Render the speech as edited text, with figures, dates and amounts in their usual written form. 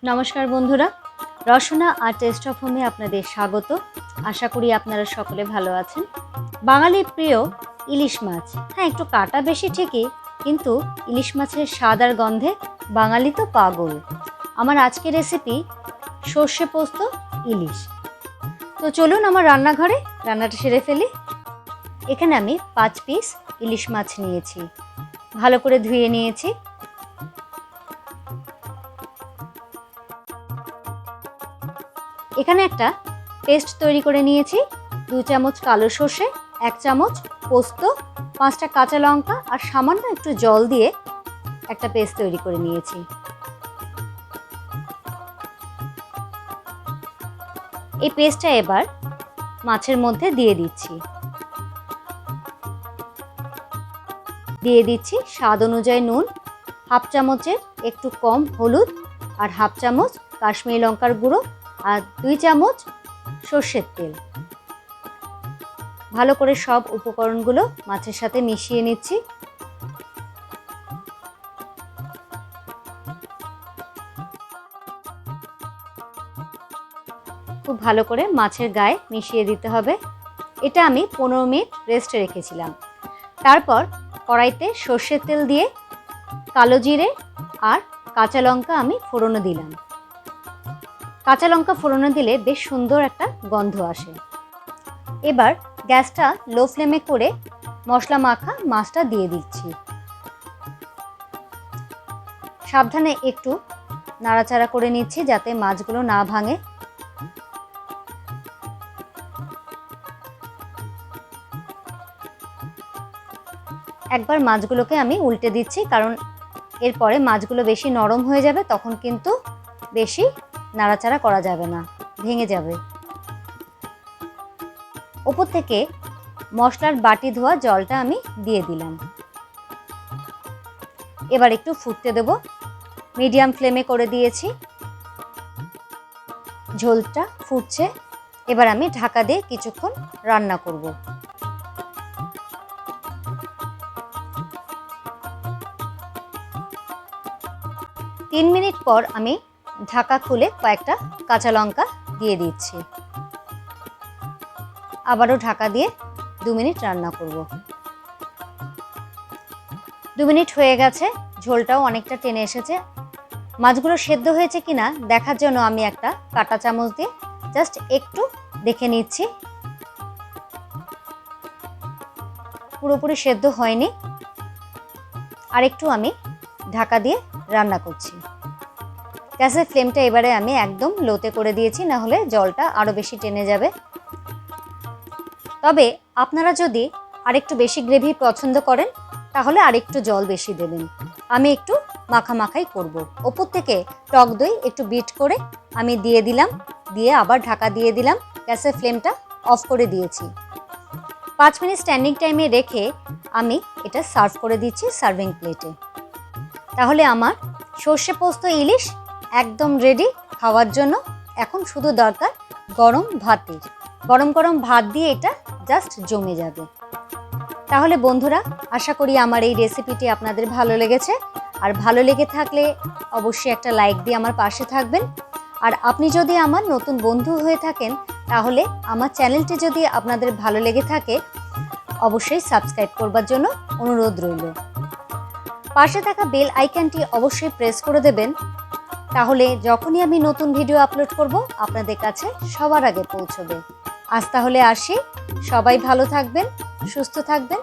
নমস্কার বন্ধুরা, রসনা আর test of হোমে আপনাদের স্বাগত। আশা করি আপনারা সকলে ভালো আছেন। বাঙালির প্রিয় ইলিশ মাছ, হ্যাঁ একটু কাটা বেশি ঠিকই, কিন্তু ইলিশ মাছের স্বাদ আর গন্ধে বাঙালি তো পাগল। আমার আজকের রেসিপি সর্ষে পোস্ত ইলিশ। তো চলুন আমার রান্নাঘরে রান্নাটা সেরে ফেলি। এখানে আমি 5 পিস ইলিশ মাছ নিয়েছি, ভালো করে ধুয়ে নিয়েছি। এখানে একটা পেস্ট তৈরি করে নিয়েছি। 2 চামচ কালো সর্ষে, 1 চামচ পোস্ত, 5টা কাঁচা লঙ্কা আর সামান্য একটু জল দিয়ে একটা পেস্ট তৈরি করে নিয়েছি। এই পেস্টটা এবার মাছের মধ্যে দিয়ে দিচ্ছি। দিয়ে দিচ্ছি স্বাদ অনুযায়ী নুন, হাফ চামচের একটু কম হলুদ আর হাফ চামচ কাশ্মীরি লঙ্কার গুঁড়ো আর 2 চামচ সর্ষের তেল। ভালো করে সব উপকরণগুলো মাছের সাথে মিশিয়ে নিচ্ছি। খুব ভালো করে মাছের গায়ে মিশিয়ে দিতে হবে। এটা আমি 15 মিনিট রেস্টে রেখেছিলাম। তারপর কড়াইতে সর্ষের তেল দিয়ে কালো জিরে আর কাঁচা লঙ্কা আমি ফোড়নে দিলাম। কাঁচা লঙ্কা ফোড়নে দিলে বেশ সুন্দর একটা গন্ধ আসে। এবার গ্যাসটা লো ফ্লেমে করে মশলা মাখা মাছটা দিয়ে দিচ্ছি। সাবধানে একটু নাড়াচাড়া করে নিচ্ছি যাতে মাছগুলো না ভাঙে। একবার মাছগুলোকে আমি উল্টে দিচ্ছি, কারণ এরপরে মাছগুলো বেশি নরম হয়ে যাবে, তখন কিন্তু বেশি নাড়াচাড়া করা যাবে না, ভেঙে যাবে। ওপর থেকে মশলার বাটি ধোয়া জলটা আমি দিয়ে দিলাম। এবার একটু ফুটতে দেব। মিডিয়াম ফ্লেমে করে দিয়েছি। ঝোলটা ফুটছে। এবার আমি ঢাকা দিয়ে কিছুক্ষণ রান্না করব। তিন মিনিট পর আমি ঢাকা খুলে কয়েকটা কাঁচা লঙ্কা দিয়ে দিচ্ছি। আবারও ঢাকা দিয়ে 2 মিনিট রান্না করব। 2 মিনিট হয়ে গেছে, ঝোলটাও অনেকটা টেনে এসেছে। মাছগুলো সেদ্ধ হয়েছে কিনা দেখার জন্য আমি একটা কাঁটা চামচ দিয়ে জাস্ট একটু দেখে নিচ্ছি। পুরোপুরি সেদ্ধ হয়নি, আর একটু আমি ঢাকা দিয়ে রান্না করছি। গ্যাসের ফ্লেমটা এবারে আমি একদম লোতে করে দিয়েছি, না হলে জলটা আরও বেশি টেনে যাবে। তবে আপনারা যদি আরেকটু বেশি গ্রেভি পছন্দ করেন তাহলে আরেকটু জল বেশি দেবেন। আমি একটু মাখামাখাই করব। ওপর থেকে টক দই একটু বিট করে আমি দিয়ে দিলাম, দিয়ে আবার ঢাকা দিয়ে দিলাম। গ্যাসের ফ্লেমটা অফ করে দিয়েছি। 5 মিনিট স্ট্যান্ডিং টাইমে রেখে আমি এটা সার্ভ করে দিচ্ছি সার্ভিং প্লেটে। তাহলে আমার সর্ষে পোস্ত ইলিশ একদম রেডি খাওয়ার জন্য। এখন শুধু দরকার গরম ভাতের। গরম গরম ভাত দিয়ে এটা জাস্ট জমে যাবে। তাহলে বন্ধুরা, আশা করি আমার এই রেসিপিটি আপনাদের ভালো লেগেছে। আর ভালো লেগে থাকলে অবশ্যই একটা লাইক দিয়ে আমার পাশে থাকবেন। আর আপনি যদি আমার নতুন বন্ধু হয়ে থাকেন তাহলে আমার চ্যানেলটি যদি আপনাদের ভালো লেগে থাকে অবশ্যই সাবস্ক্রাইব করবার জন্য অনুরোধ রইল। পাশে থাকা বেল আইকনটি অবশ্যই প্রেস করে দেবেন, তাহলে যখনই আমি নতুন ভিডিও আপলোড করব আপনাদের কাছে সবার আগে পৌঁছবে। আজ তাহলে আসি। সবাই ভালো থাকবেন, সুস্থ থাকবেন।